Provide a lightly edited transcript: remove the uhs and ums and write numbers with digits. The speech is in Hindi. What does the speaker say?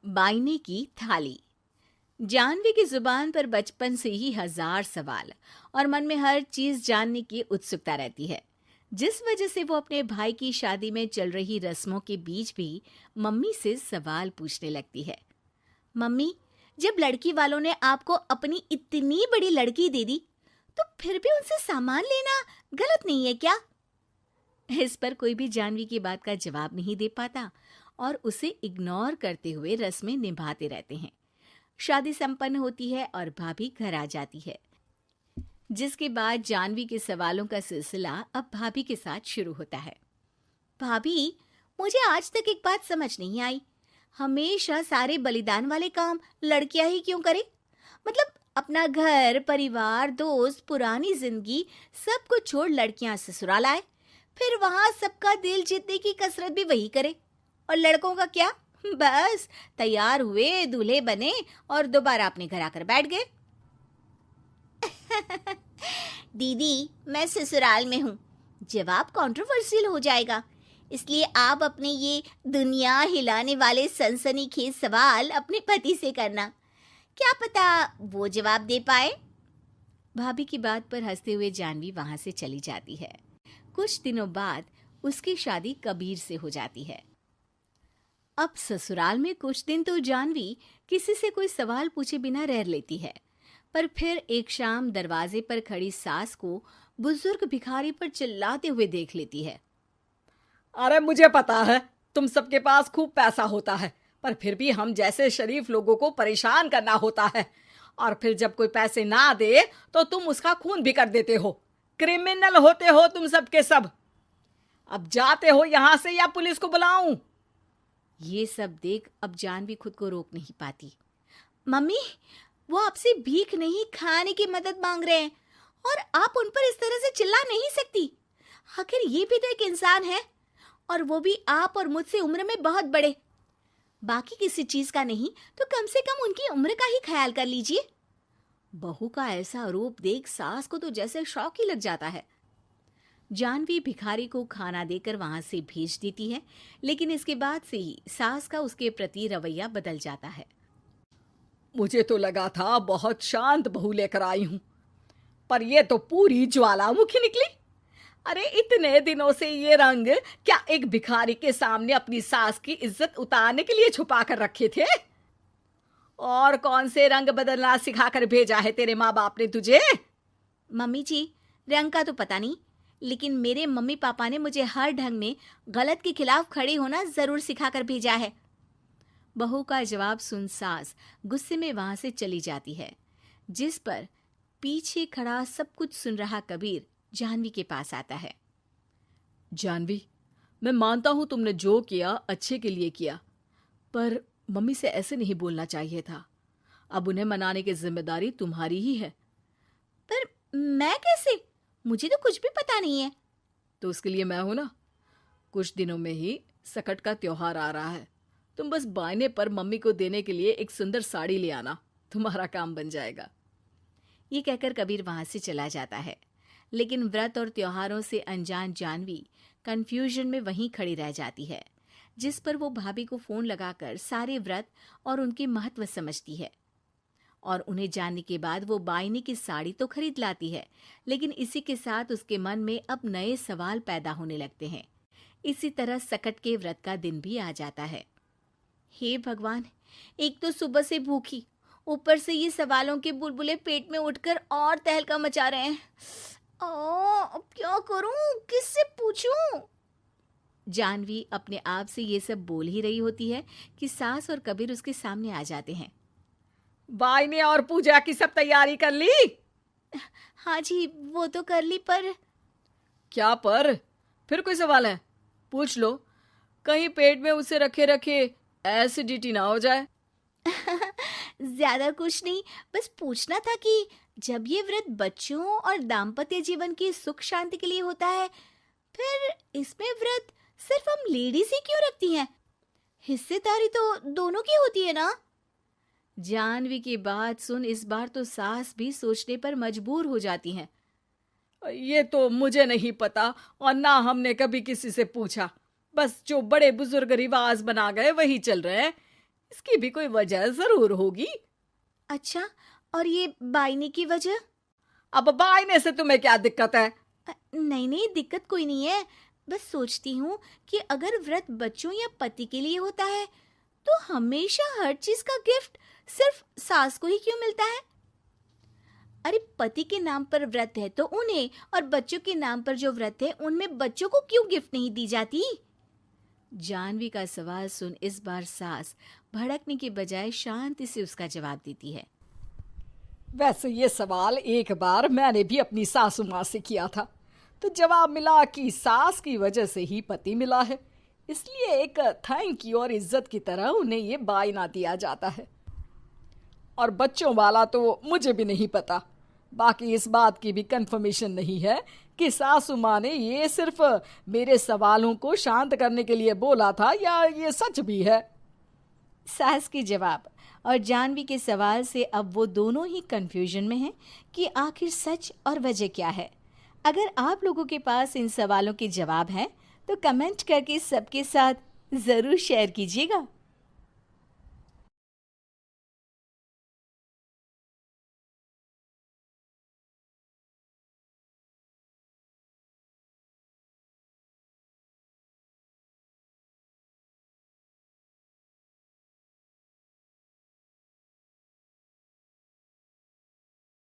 बाइने की थाली। जानवी की जुबान पर बचपन से ही हजार सवाल और मन में हर चीज जानने की उत्सुकता रहती है, जिस वजह से वो अपने भाई की शादी में चल रही रस्मों के बीच भी मम्मी से सवाल पूछने लगती है। मम्मी, जब लड़की वालों ने आपको अपनी इतनी बड़ी लड़की दे दी, तो फिर भी उनसे सामान लेना गलत नहीं है क्या? इस पर कोई भी जानवी की बात का जवाब नहीं दे पाता और उसे इग्नोर करते हुए रस्में निभाते रहते हैं। शादी संपन्न होती है और भाभी घर आ जाती है, जिसके बाद जानवी के सवालों का सिलसिला अब भाभी के साथ शुरू होता है। भाभी, मुझे आज तक एक बात समझ नहीं आई, हमेशा सारे बलिदान वाले काम लड़कियां ही क्यों करे? मतलब अपना घर, परिवार, दोस्त, पुरानी जिंदगी सब कुछ छोड़ लड़कियां ससुराल आए, फिर वहां सबका दिल जीतने की कसरत भी वही करे, और लड़कों का क्या? बस तैयार हुए, दूल्हे बने और दोबारा अपने घर आकर बैठ गए। दीदी, मैं ससुराल में हूँ, जवाब कंट्रोवर्शियल हो जाएगा, इसलिए आप अपने ये दुनिया हिलाने वाले सनसनीखेज सवाल अपने पति से करना, क्या पता वो जवाब दे पाए। भाभी की बात पर हंसते हुए जानवी वहां से चली जाती है। कुछ दिनों बाद उसकी शादी कबीर से हो जाती है। अब ससुराल में कुछ दिन तो जानवी किसी से कोई सवाल पूछे बिना रह लेती है, पर फिर एक शाम दरवाजे पर खड़ी सास को बुजुर्ग भिखारी पर चिल्लाते हुए देख लेती है। अरे मुझे पता है तुम सबके पास खूब पैसा होता है, पर फिर भी हम जैसे शरीफ लोगों को परेशान करना होता है, और फिर जब कोई पैसे ना दे तो तुम उसका खून भी कर देते हो। क्रिमिनल होते हो तुम सबके सब। अब जाते हो यहां से या पुलिस को बुलाऊं? ये सब देख अब जानवी खुद को रोक नहीं पाती। मम्मी, वो आपसे भीख नहीं, खाने की मदद मांग रहे हैं और आप उन पर इस तरह से चिल्ला नहीं सकती। आखिर ये भी तो एक इंसान है, और वो भी आप और मुझसे उम्र में बहुत बड़े। बाकी किसी चीज का नहीं तो कम से कम उनकी उम्र का ही ख्याल कर लीजिए। बहू का ऐसा आरोप देख सास को तो जैसे शौक ही लग जाता है। जानवी भिखारी को खाना देकर वहां से भेज देती है, लेकिन इसके बाद से ही सास का उसके प्रति रवैया बदल जाता है। मुझे तो लगा था बहुत शांत बहू लेकर आई हूं, पर ये तो पूरी ज्वालामुखी निकली। अरे इतने दिनों से ये रंग क्या एक भिखारी के सामने अपनी सास की इज्जत उतारने के लिए छुपा कर रखे थे? और कौन से रंग बदलना सिखा कर भेजा है तेरे माँ बाप ने तुझे? मम्मी जी, रंग का तो पता नहीं, लेकिन मेरे मम्मी पापा ने मुझे हर ढंग में गलत के खिलाफ खड़े होना जरूर सिखाकर भेजा है। बहू का जवाब सुन सास गुस्से में वहां से चली जाती है, जिस पर पीछे खड़ा सब कुछ सुन रहा कबीर जानवी के पास आता है। जानवी, मैं मानता हूं तुमने जो किया अच्छे के लिए किया, पर मम्मी से ऐसे नहीं बोलना चाहिए था। अब उन्हें मनाने की जिम्मेदारी तुम्हारी ही है। पर मैं कैसे? मुझे तो कुछ भी पता नहीं है। तो उसके लिए मैं हूं ना। कुछ दिनों में ही सकट का त्योहार आ रहा है, तुम बस बायने पर मम्मी को देने के लिए एक सुंदर साड़ी ले आना, तुम्हारा काम बन जाएगा। ये कहकर कबीर वहां से चला जाता है, लेकिन व्रत और त्योहारों से अनजान जानवी कंफ्यूजन में वहीं खड़ी रह जाती है, जिस पर वो भाभी को फोन लगाकर सारे व्रत और उनके महत्व समझती है। और उन्हें जानने के बाद वो बायने की साड़ी तो खरीद लाती है, लेकिन इसी के साथ उसके मन में अब नए सवाल पैदा होने लगते हैं। इसी तरह सकट के व्रत का दिन भी आ जाता है। हे भगवान, एक तो सुबह से भूखी, ऊपर से ये सवालों के बुलबुले पेट में उठकर और तहलका मचा रहे हैं। अब क्या करूं, किससे पूछूं? जानवी अपने आप से ये सब बोल ही रही होती है कि सास और कबीर उसके सामने आ जाते हैं। बायने और पूजा की सब तैयारी कर ली? हाँ जी, वो तो कर ली, पर क्या पर? फिर कोई सवाल है? पूछ लो, कहीं पेट में उसे रखे रखे एसिडिटी ना हो जाए। ज्यादा कुछ नहीं, बस पूछना था कि जब ये व्रत बच्चों और दाम्पत्य जीवन की सुख शांति के लिए होता है, फिर इसमें व्रत सिर्फ हम लेडीज ही क्यों रखती हैं? हिस्सेदारी तो दोनों की होती है ना? जानवी की बात सुन इस बार तो सास भी सोचने पर मजबूर हो जाती हैं। ये तो मुझे नहीं पता, और ना हमने कभी किसी से पूछा। बस जो बड़े बुजुर्ग रिवाज बना गए वही चल रहे हैं। इसकी भी कोई वजह जरूर होगी। अच्छा, और ये बायने की वजह? अब बायने से तुम्हें क्या दिक्कत है? नहीं नहीं, दिक्कत कोई नहीं है। बस सोचती हूँ कि अगर व्रत बच्चों या पति के लिए होता है तो हमेशा हर चीज का गिफ्ट सिर्फ सास को ही क्यों मिलता है? अरे पति के नाम पर व्रत है तो उन्हें, और बच्चों के नाम पर जो व्रत है उनमें बच्चों को क्यों गिफ्ट नहीं दी जाती? जानवी का सवाल सुन इस बार सास भड़कने के बजाय शांति से उसका जवाब देती है। वैसे ये सवाल एक बार मैंने भी अपनी सासू माँ से किया था, तो जवाब मिला कि सास की वजह से ही पति मिला है, इसलिए एक थैंक यू और इज्जत की तरह उन्हें ये बायना दिया जाता है। और बच्चों वाला तो मुझे भी नहीं पता। बाकी इस बात की भी कंफर्मेशन नहीं है कि सासू माँ ने ये सिर्फ मेरे सवालों को शांत करने के लिए बोला था या ये सच भी है। सास के जवाब और जानवी के सवाल से अब वो दोनों ही कंफ्यूजन में हैं कि आखिर सच और वजह क्या है। अगर आप लोगों के पास इन सवालों के जवाब हैं तो कमेंट करके सबके साथ ज़रूर शेयर कीजिएगा।